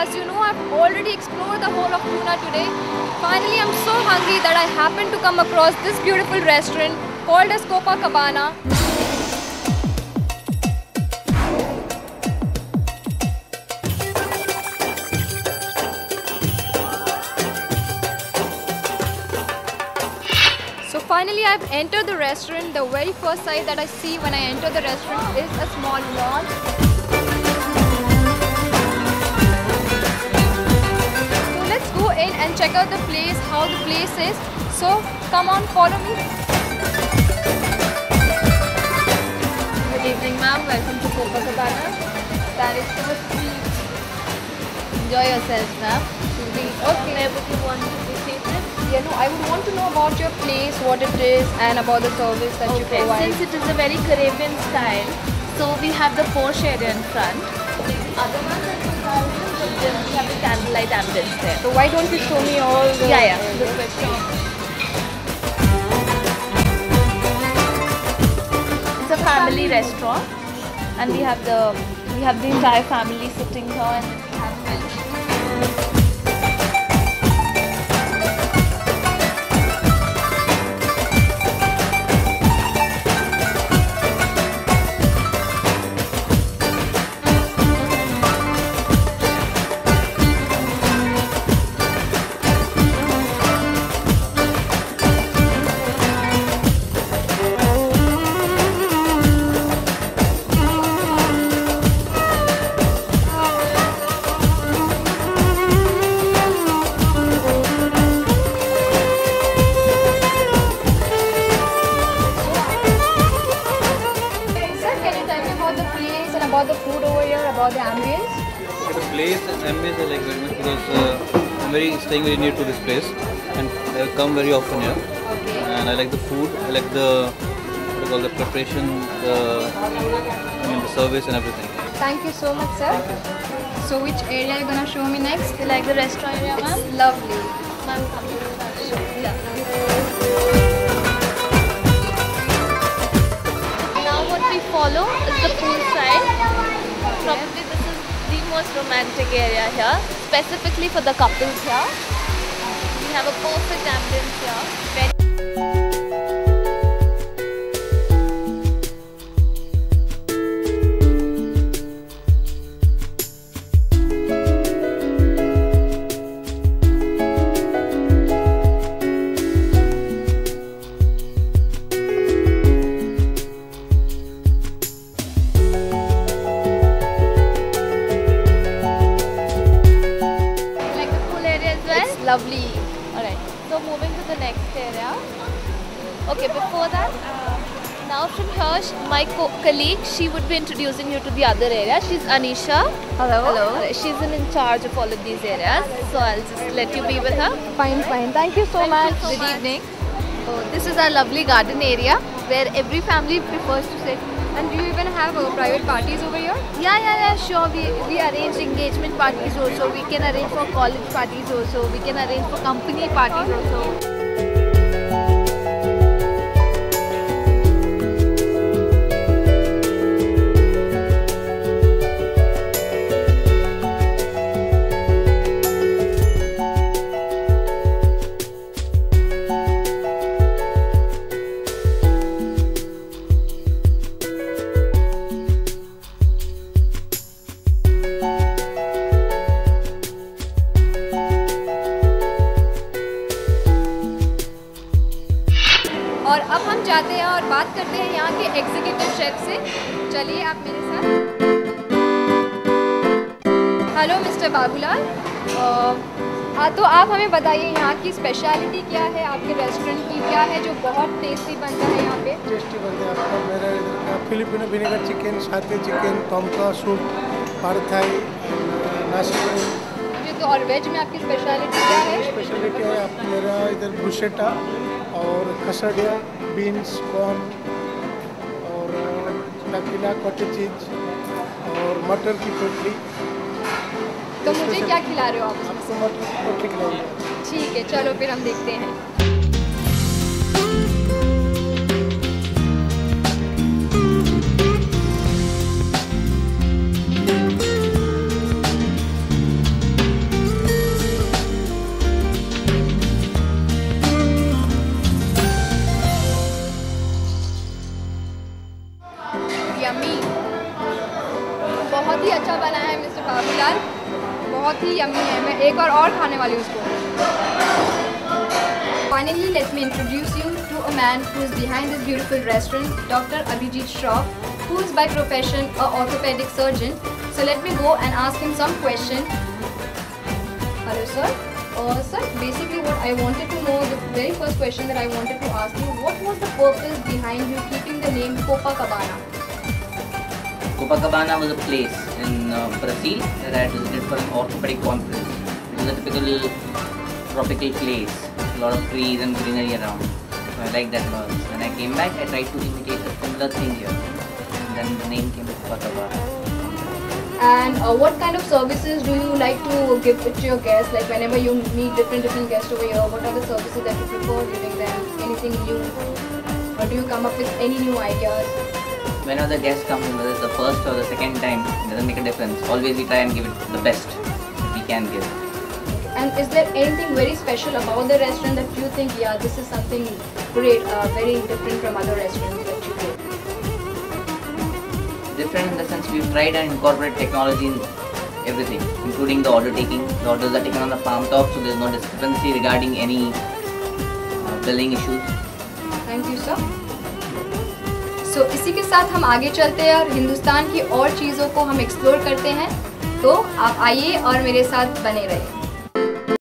as you know, I've already explored the whole of Pune today. Finally, I'm so hungry that I happened to come across this beautiful restaurant called as Copacabana. So finally, I've entered the restaurant. The very first sight that I see when I enter the restaurant is a small lawn. Let's go in and check out the place, how the place is. So come on, follow me. Good evening, ma'am. Welcome to Copacabana. That is so sweet. Enjoy yourself, ma'am. Okay. Where would you want to be seated? Yeah, no, I would want to know about your place, what it is, and about the service that you provide. Since it is a very Caribbean style, so we have the Porsche area in front. The other one that we have is we have the candlelight ambience there. So why don't you show me all the... Yeah. This way. It's a family restaurant, and we have the entire family sitting here, and we have lunch. About the food over here, about the ambience? The place and ambience I like very much because I'm staying very near to this place and I come very often here. Okay. And I like the food, I like the preparation, the service and everything. Thank you so much, sir. So which area are you gonna show me next? You like the restaurant area, ma'am? It's lovely. Ma'am, come to the front. Yeah. Now what we follow is the pool side. Probably this is the most romantic area here, specifically for the couples here. We have a perfect ambience here. Lovely. Alright, so moving to the next area. Okay, before that, now from here, my colleague, she would be introducing you to the other area. She's Anisha. Hello. She's in charge of all of these areas. So I'll just let you be with her. Fine. Thank you so much. Good evening. So this is our lovely garden area where every family prefers to sit. And do you even have private parties over here? Yeah, sure. We arrange engagement parties also. We can arrange for college parties also. We can arrange for company parties also. और अब हम जाते हैं और बात करते हैं यहाँ के एग्जीक्यूटिव शेफ से। चलिए आप मेरे साथ। हेलो मिस्टर बाबूलाल, तो आप हमें बताइए यहाँ की स्पेशलिटी क्या है, आपके रेस्टोरेंट की क्या है जो बहुत टेस्टी बनता है यहाँ पे? टेस्टी बनता है आपका मेरा इधर का फिलिपिनो विनेगर चिकन, साथी चिकन, टमका सूप, पारथाई, नाश्ते। तो और वेज में आपकी स्पेशलिटी क्या है? स्पेशलिटी है आपका मेरा इधर बुशेटा और कसडिया, बीन्स, कॉर्न और टकीला, कॉटेज चीज और मटर की पोटली। तो मुझे क्या खिला रहे हो आप? आपको मटर की पोटली खिलाऊंगा। ठीक है, चलो फिर हम देखते हैं। बहुत ही अच्छा बना है मिस्टर बाबूलाल, बहुत ही यम्मी है। मैं एक बार और खाने वाली हूँ उसको। Finally, let me introduce you to a man who is behind this beautiful restaurant, Dr. Abhijit Shroff, who is by profession a orthopedic surgeon. So let me go and ask him some question. Hello, sir. Sir, basically what I wanted to know, the very first question that I wanted to ask you, what was the purpose behind you keeping the name Copacabana? Copacabana was a place in Brazil that I visited for an orthopedic conference. It was a typical tropical place, a lot of trees and greenery around. So I liked that a lot. When I came back, I tried to imitate a similar thing here. And then the name came Copacabana. And what kind of services do you like to give to your guests? Like whenever you meet different guests over here, what are the services that you prefer giving them? Anything new? Or do you come up with any new ideas? Whenever the guests come, whether it's the first or the second time, it doesn't make a difference. Always we try and give it the best that we can give. And is there anything very special about the restaurant that you think, yeah, this is something great, very different from other restaurants that you get? Different in the sense we've tried and incorporate technology in everything, including the order taking. The orders are taken on the palm top, so there's no discrepancy regarding any billing issues. Thank you, sir. So इसी के साथ हम आगे चलते हैं और हिंदुस्तान की और चीज़ों को हम एक्सप्लोर करते हैं। तो आप आइए और मेरे साथ बने रहिए।